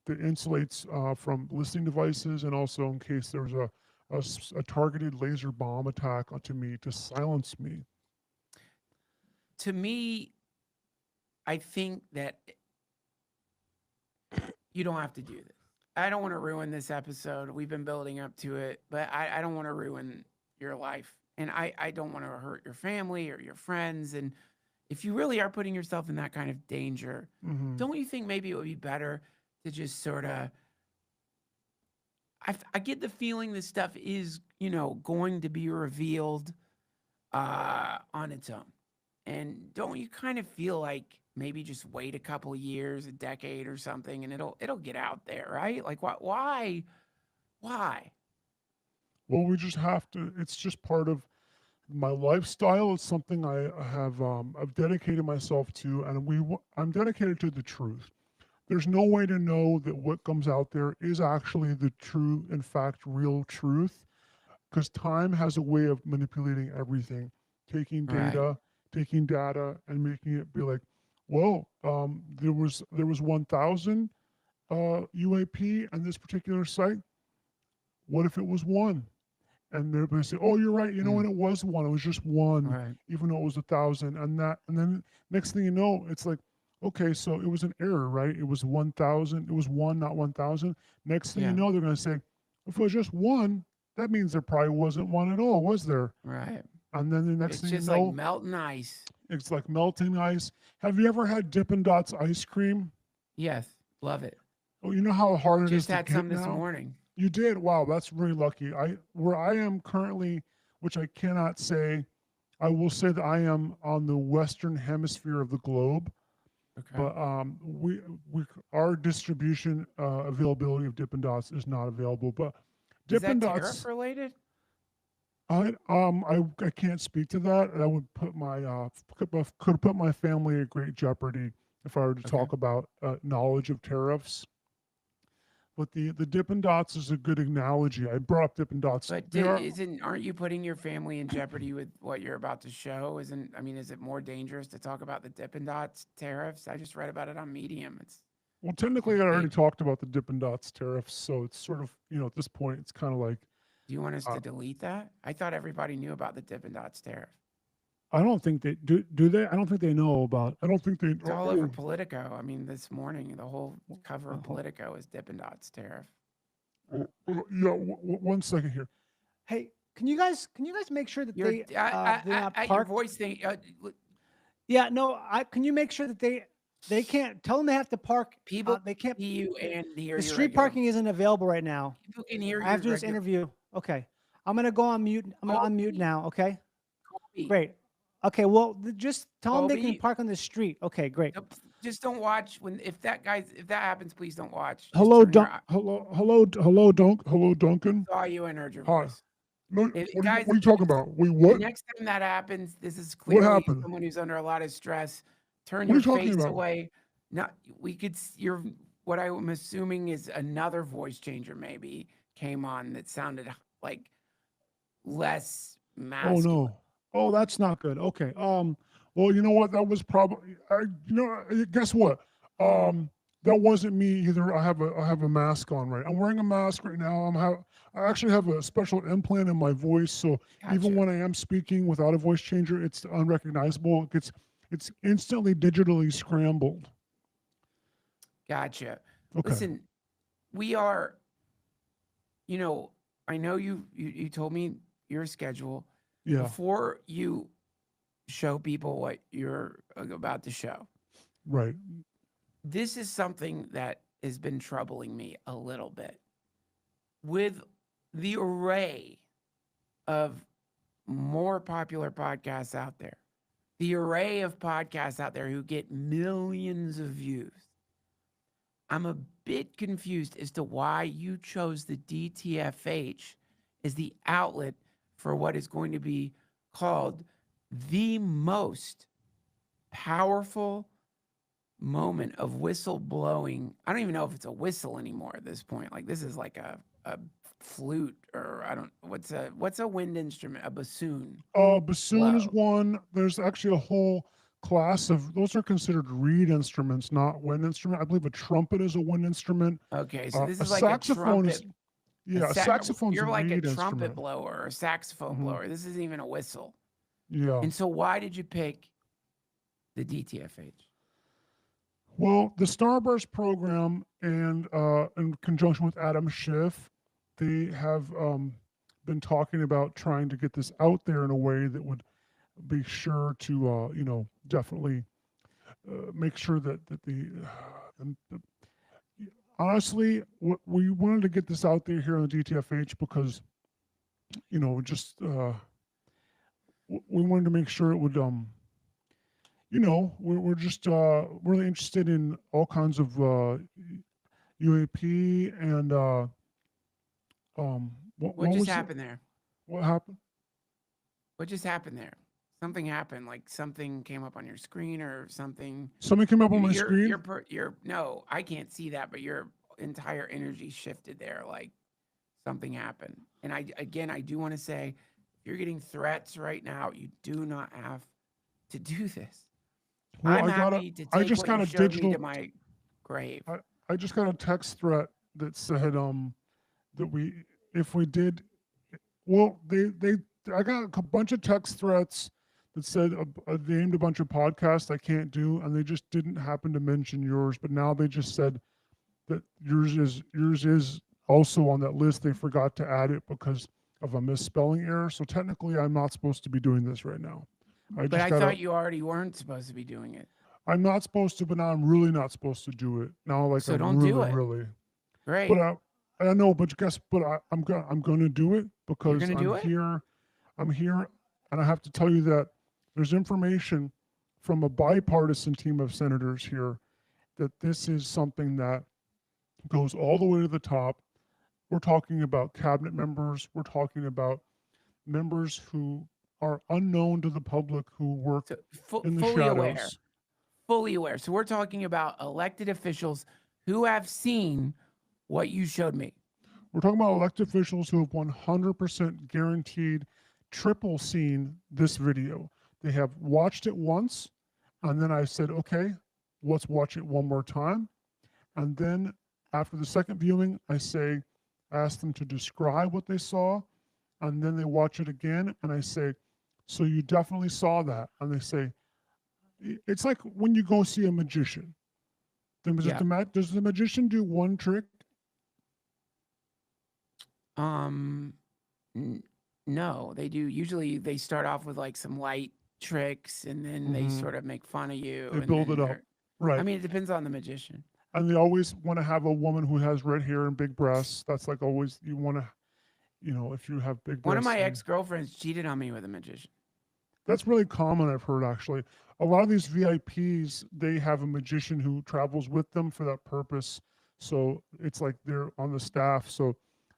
that insulates from listening devices and also in case there's a targeted laser bomb attack onto me to silence me. To me, I think that you don't have to do this. I don't want to ruin this episode. We've been building up to it, but I don't want to ruin your life. And I don't want to hurt your family or your friends. And if you really are putting yourself in that kind of danger, Mhm. don't you think maybe it would be better to just sort of, I get the feeling this stuff is, going to be revealed on its own. And don't you kind of feel like maybe just wait a couple of years, a decade or something, and it'll get out there, right? Like why? Well, we just have to. It's just part of my lifestyle. It's something I've dedicated myself to, and I'm dedicated to the truth. There's no way to know that what comes out there is actually the true, in fact, real truth, because time has a way of manipulating everything, taking Right. data, and making it be like, well, there was 1,000 UAP on this particular site. What if it was one? And they're going to say, "Oh, you're right. You know Mm, what? It was one. It was just one, right. even though it was 1,000." And then next thing you know, it's like, okay, so it was an error, right? It was 1,000. It was one, not 1,000. Next thing you Yeah. know, they're going to say, if it was just one, that means there probably wasn't one at all, was there? Right. And then the next It's thing you just like know, melting ice. it's like melting ice. Have you ever had Dippin' Dots ice cream? Yes. Love it. Oh, you know how hard it is Just to had get some this now? morning. You did? Wow, that's really lucky. Where I am currently, which I cannot say, I will say that I am on the western hemisphere of the globe, Okay. but we our distribution availability of Dippin' Dots is not available. But Is Dippin' that tariff Dots, related? I can't speak to that. That would put my could put my family at great jeopardy if I were to Okay. talk about knowledge of tariffs. But the Dippin' Dots is a good analogy. I brought up Dippin' Dots. But They are aren't you putting your family in jeopardy with what you're about to show? Is it more dangerous to talk about the Dippin' Dots tariffs? I just read about it on Medium. well, It's a technically, I already big. talked about the Dippin' Dots tariffs, so it's sort of at this point, it's kind of like Do you want us uh, to delete that? I thought everybody knew about the Dippin' Dots tariff. I don't think they do. Do they? I don't think they know about. I don't think they. It's all over Politico. This morning, the whole cover of Uh, Politico is Dippin' Dots tariff. yeah. One second here. Hey, can you guys make sure that they do not Your park? voice thing. Yeah, no, can you make sure that they can't tell them they have to park? People They can't. see you and hear The your street regular. parking isn't available right now. People can hear I have your to do this regular. interview. Okay, I'm gonna go on mute. I'm gonna unmute Colby, now. Okay, Colby, great. Okay, well, just tell them they can Colby, park on the street. Okay, great. just don't watch if that happens. Please don't watch. Just Hello, turn your. Hello, Duncan. Saw you and heard your Hi. voice. No, Guys, what are you talking about? Wait, the what? next time that happens, this is What clearly happened? someone who's under a lot of stress. Turn What are your you talking face about? away. Not we could. Your what I'm assuming is another voice changer maybe came on that sounded like less Oh masculine. no. Oh, that's not good. Okay. Well, you know what? That was probably. Guess what? That wasn't me either. I have a mask on, right? I'm wearing a mask right now. I actually have a special implant in my voice, so even Gotcha. when I am speaking without a voice changer, it's unrecognizable. It's instantly digitally scrambled. Gotcha. Okay. Listen, we are. I know you told me your schedule Yeah. before you show people what you're about to show. Right. This is something that has been troubling me a little bit with the array of more popular podcasts out there, the array of podcasts out there who get millions of views. I'm a bit confused as to why you chose the DTFH as the outlet for what is going to be called the most powerful moment of whistle blowing. I don't even know if it's a whistle anymore at this point. Like this is like a flute or I don't what's a wind instrument, a bassoon. Bassoon is Blow. one. There's actually a whole class of those are considered reed instruments, not wind instrument. I believe a trumpet is a wind instrument. Okay, so this A is like a saxophone trumpet. is a saxophone's a You're like a reed trumpet instrument. blower or a saxophone Hmm. blower. This isn't even a whistle. Yeah. And so why did you pick the DTFH? Well, the Starburst program and in conjunction with Adam Schiff, they have been talking about trying to get this out there in a way that would be sure to, definitely make sure that and the honestly, we wanted to get this out there here on the DTFH because, just we wanted to make sure it would, we're just really interested in all kinds of UAP and What what just was it? happened there? What happened? What just happened there? Something happened, like something came up on your screen or something. Something came up on my Your screen. no, I can't see that, but your entire energy shifted there, like something happened. And I do want to say, if you're getting threats right now, you do not have to do this. Well, I'm I got a, happy to I take just what got you a showed me digital, to my grave. I just got a text threat that said that if we did, well, I got a bunch of text threats that said they named a bunch of podcasts I can't do, and they just didn't happen to mention yours. But now they just said that yours is also on that list. They forgot to add it because of a misspelling error. So technically, I'm not supposed to be doing this right now. But I thought you already weren't supposed to be doing it. I'm not supposed to, but now I'm really not supposed to do it. Now, like So I'm don't really, do it. really. Great. But I know, but I'm gonna do it because gonna do it? I'm here, and I have to tell you that there's information from a bipartisan team of senators here that this is something that goes all the way to the top. We're talking about cabinet members. We're talking about members who are unknown to the public who work So, in the fully aware. shadows. Fully aware. So we're talking about elected officials who have seen what you showed me. We're talking about elected officials who have 100% guaranteed triple seen this video. They have watched it once, and then I said, okay, let's watch it one more time. And then after the second viewing, I ask them to describe what they saw, and then they watch it again, and I say, so you definitely saw that? And they say, it's like when you go see a magician. Does the magician do one trick? No, they do. Usually they start off with like some light tricks and then they sort of make fun of you. They and build then it up. they're- Right. I mean, it depends on the magician. And they always want to have a woman who has red hair and big breasts. That's like always, you want to, if you have big breasts. One of my and- ex-girlfriends cheated on me with a magician. That's really common, I've heard, actually. A lot of these VIPs, they have a magician who travels with them for that purpose. So it's like they're on the staff, so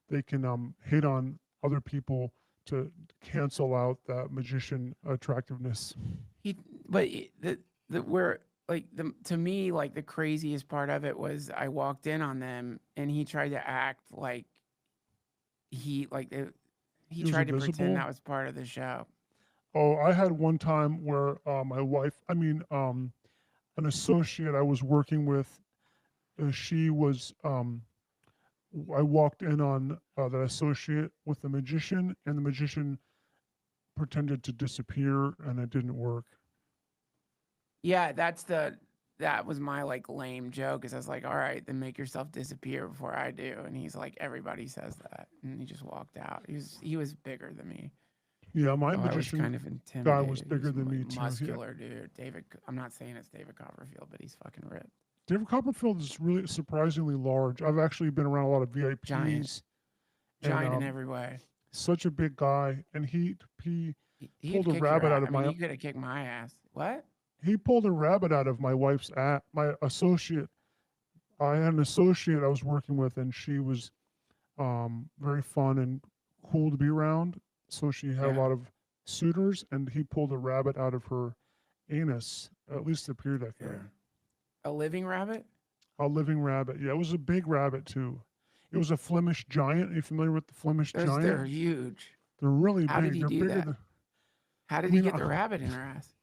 they can hit on other people to cancel out that magician attractiveness. To me, like the craziest part of it was I walked in on them and he tried to act like he tried to invisible? pretend that was part of the show. Oh, I had one time where my wife, an associate I was working with, she was, I walked in on that associate with the magician, and the magician pretended to disappear, and it didn't work. Yeah, that was my like lame joke. Is I was like, all right, then make yourself disappear before I do. And he's like, everybody says that, and he just walked out. He was bigger than me. Yeah, my So I was magician kind of guy intimidated. was He's bigger than me like too. muscular dude. I'm not saying it's David Copperfield, but he's fucking ripped. David Copperfield is really surprisingly large. I've actually been around a lot of VIPs. Giant in every way. Such a big guy, and he He'd pulled a kick your rabbit ass. out of my. He could have kicked my ass. What? He pulled a rabbit out of my wife's my associate. I had an associate I was working with, and she was very fun and cool to be around. So she had a lot of suitors, and he pulled a rabbit out of her anus. At least it appeared like that. A living rabbit? A living rabbit. Yeah, it was a big rabbit too. It was a Flemish giant. Are you familiar with the Flemish giant? They're huge. They're really How big. did he They're do bigger that? than. How did I he mean, get the rabbit in her ass?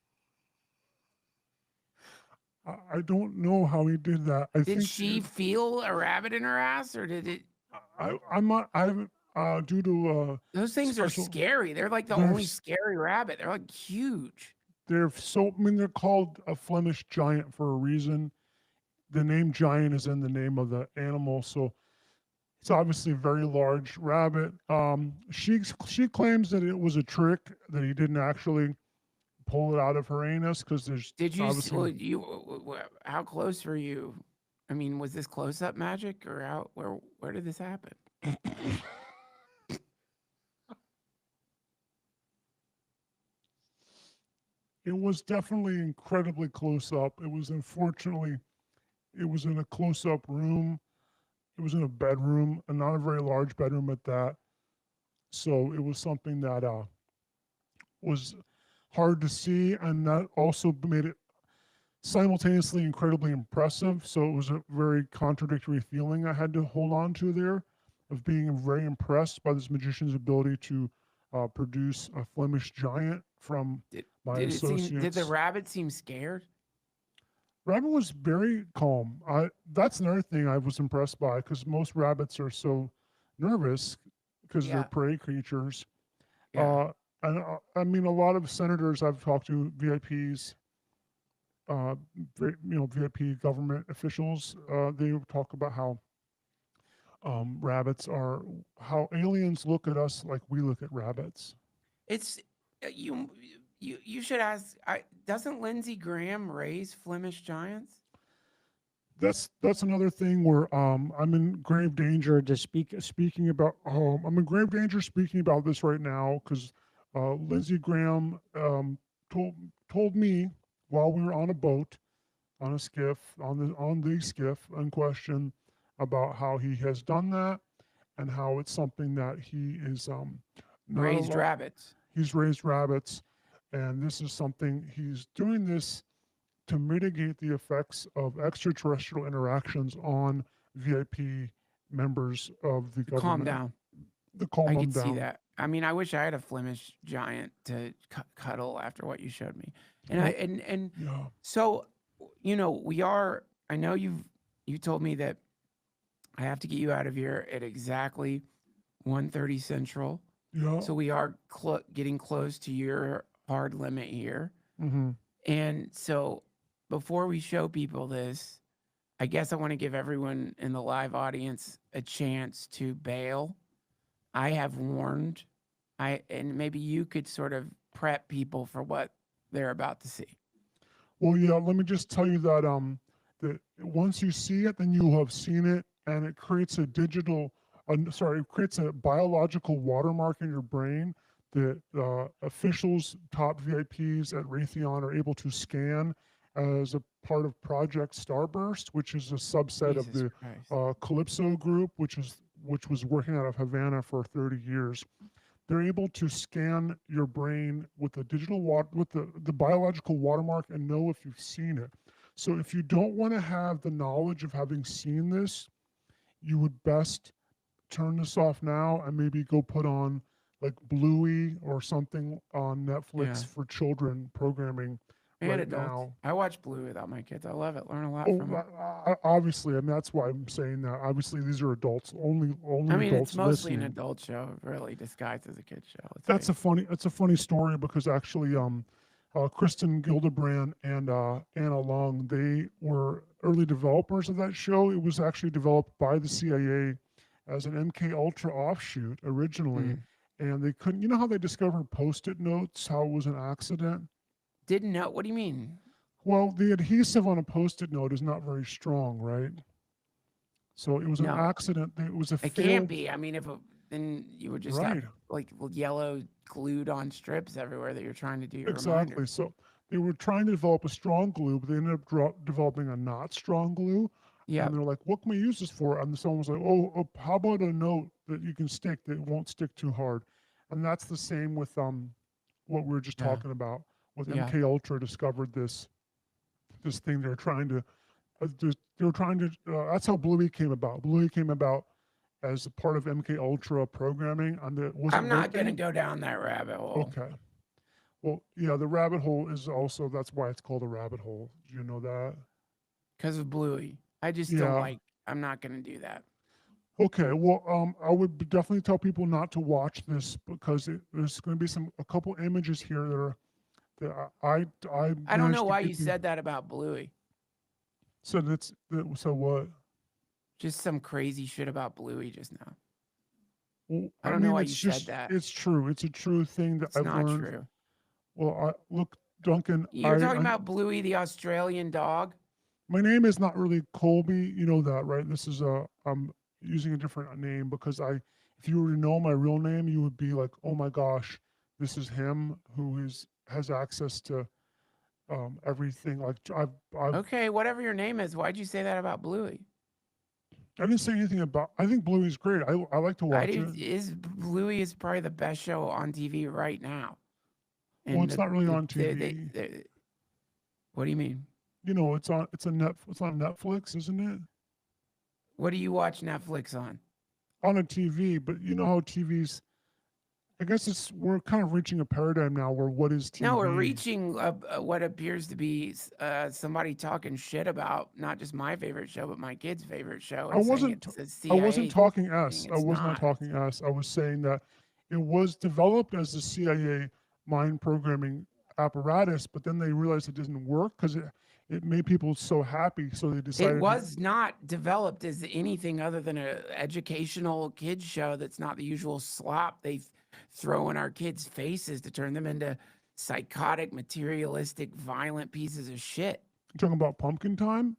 I don't know how he did that. I Did think she feel a rabbit in her ass, or did it? I'm not. I haven't. Due to Those things are special- scary. They're like the They're only s- scary rabbit. They're like huge. they're they're called a Flemish giant for a reason. The name giant is in the name of the animal, so it's obviously a very large rabbit. She claims that it was a trick, that he didn't actually pull it out of her anus because there's Did you? obviously How close were you? I mean, was this close up magic, or how? Where did this happen? it was definitely incredibly close up. It was unfortunately it was in a close up room. It was in a bedroom, and not a very large bedroom at that. So it was something that was hard to see, and that also made it simultaneously incredibly impressive. So it was a very contradictory feeling I had to hold on to there, of being very impressed by this magician's ability to produce a Flemish giant from Did my did it seem? associates. Did the rabbit seem scared? Rabbit was very calm. That's another thing I was impressed by, because most rabbits are so nervous because they're Yeah. prey creatures. Yeah. And I mean, a lot of senators I've talked to, VIPs, VIP government officials, they talk about how rabbits are, how aliens look at us like we look at rabbits. It's you should ask. Doesn't Lindsey Graham raise Flemish giants? That's another thing where I'm in grave danger to speaking about. I'm in grave danger speaking about this right now, because Lindsey Graham told me while we were on a boat, on a skiff, on the skiff in question, about how he has done that, and how it's something that he is not Raised allo- rabbits. He's raised rabbits, and this is something he's doing this to mitigate the effects of extraterrestrial interactions on VIP members of the government. Calm down. To calm I them could see down. that. I mean, I wish I had a Flemish giant to cuddle after what you showed me. And Well, and yeah. so, we are. I know you told me that I have to get you out of here at exactly 1:30 Central. Yeah. So we are getting close to your hard limit here. Mm-hmm. And so before we show people this, I guess I want to give everyone in the live audience a chance to bail. I have warned. And maybe you could sort of prep people for what they're about to see. Well, yeah. Let me just tell you that that once you see it, then you will have seen it, and it creates a it creates a biological watermark in your brain that officials, top VIPs at Raytheon are able to scan as a part of Project Starburst, which is a subset of Jesus the Christ. Calypso group, which was working out of Havana for 30 years. They're able to scan your brain with the the biological watermark and know if you've seen it. So if you don't want to have the knowledge of having seen this, you would best turn this off now and maybe go put on like Bluey or something on Netflix Yeah. for children programming And right adults. now. I watch Blue without my kids. I love it. Learn a lot Oh, from it. obviously, I mean that's why I'm saying that. Obviously, these are adults only. Only I mean, adults it's mostly an listening. adult show, really disguised as a kid's show. Let's That's face it. It's a funny story, because actually, Kristen Gillibrand and Anna Long, they were early developers of that show. It was actually developed by the CIA as an MK Ultra offshoot originally, Mm. and they couldn't. You know how they discovered Post-it notes? How it was an accident. Didn't know. What do you mean? Well, the adhesive on a Post-it note is not very strong, right? So it was an No. accident. It was a It failed. can't be. I mean, then you would just Right. have like yellow glued on strips everywhere that you're trying to do your Exactly. reminders. So they were trying to develop a strong glue, but they ended up developing a not strong glue. Yeah. And they're like, what can we use this for? And someone was like, oh, how about a note that you can stick that won't stick too hard? And that's the same with what we were just Yeah. talking about. With Yeah. MK Ultra discovered this thing they're trying to that's how Bluey came about. Bluey came about as a part of MK Ultra programming, and it wasn't I'm not working. going to go down that rabbit hole. Okay. Well, yeah, the rabbit hole is also, that's why it's called a rabbit hole. Do you know that? Because of Bluey. I just Yeah. don't like, I'm not going to do that. Okay, well, I would definitely tell people not to watch this, because there's going to be a couple images here that I I don't know managed to why get you the- said that about Bluey. So so what? Just some crazy shit about Bluey just now. Well, I don't know why it's you said just, that. It's true. It's a true thing that It's I've not learned. true. Well, look, Duncan, You're talking about Bluey, the Australian dog. my name is not really Colby. You know that, right? This is I'm using a different name because if you were to know my real name, you would be like, oh my gosh, this is him who has access to everything. Like I've Okay, whatever your name is, why'd you say that about Bluey? I didn't say anything about. I think Bluey's great. I like to watch it. Bluey is probably the best show on TV right now. Well, it's not really on TV. What do you mean? You know, it's on Netflix, isn't it? What do you watch Netflix on? On a TV, but you know how TV's. I guess we're kind of reaching a paradigm now where what is TV? No, we're reaching what appears to be somebody talking shit about not just my favorite show, but my kid's favorite show. I wasn't talking us. I was not talking us. I was saying that it was developed as a CIA mind programming apparatus, but then they realized it didn't work because it made people so happy, so they decided. It was not developed as anything other than an educational kids show that's not the usual slop they throw in our kids' faces to turn them into psychotic, materialistic, violent pieces of shit. You're talking about Pumpkin Time?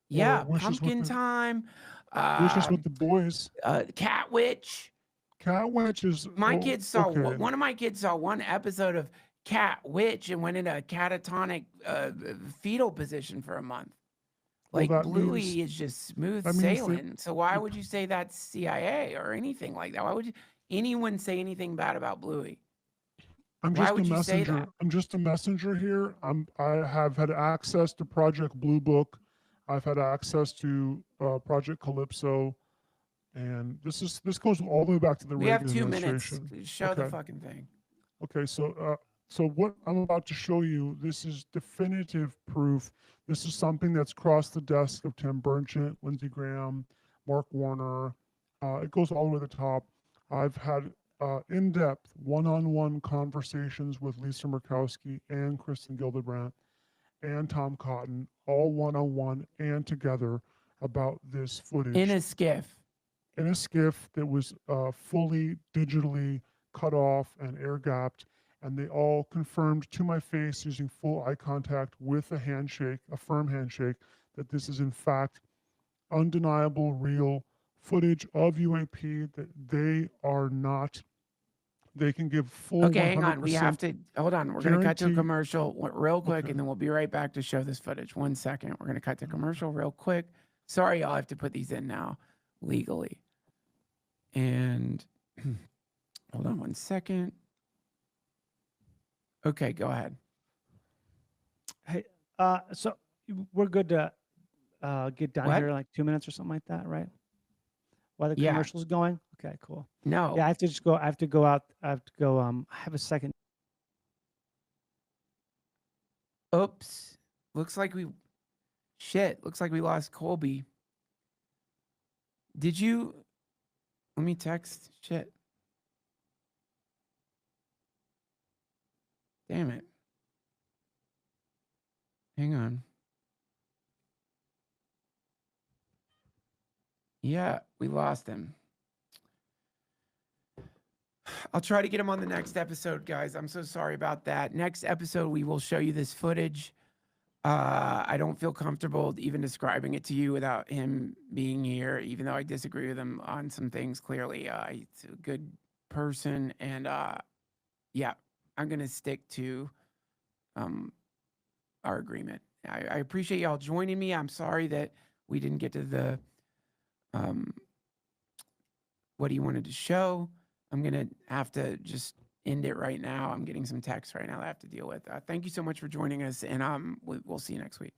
Yeah, Pumpkin Time. Wishes with the Boys. Cat Witch. Cat Witch is. My kids saw one of my kids saw one episode of Cat Witch and went into a catatonic fetal position for a month. Like Bluey is just smooth sailing. So why would you say that's CIA or anything like that? Why would anyone say anything bad about Bluey? Why would you say that? I'm just a messenger here. I have had access to Project Blue Book. I've had access to Project Calypso, and this goes all the way back to the Reagan administration. We have 2 minutes. Show the fucking thing. Okay, so what I'm about to show you, this is definitive proof. This is something that's crossed the desk of Tim Burchett, Lindsey Graham, Mark Warner. It goes all the way to the top. I've had in-depth one-on-one conversations with Lisa Murkowski and Kristen Gildebrand and Tom Cotton, all one-on-one and together about this footage. In a skiff. In a skiff that was fully digitally cut off and air-gapped, and they all confirmed to my face using full eye contact with a handshake, a firm handshake, that this is in fact undeniable, real footage of UAP, that they are not, they can give full. Okay, hang on. We have to, hold on. We're going to cut to a commercial real quick, and then we'll be right back to show this footage. 1 second. We're going to cut to commercial real quick. Sorry, y'all, I have to put these in now legally. And hold on 1 second. Okay, go ahead. Hey, so we're good to get down here in like 2 minutes or something like that, right? While the commercial's going? Okay, cool. No. Yeah, I have to go out. I have to go, I have a second. Oops. Looks like we lost Colby. Did you, let me text, shit. Damn it. Hang on. Yeah, we lost him. I'll try to get him on the next episode, guys. I'm so sorry about that. Next episode, we will show you this footage. I don't feel comfortable even describing it to you without him being here, even though I disagree with him on some things. Clearly, he's a good person. And yeah, I'm going to stick to our agreement. I appreciate y'all joining me. I'm sorry that we didn't get to the what he wanted to show. I'm going to have to just end it right now. I'm getting some text right now that I have to deal with. Thank you so much for joining us, and we'll see you next week.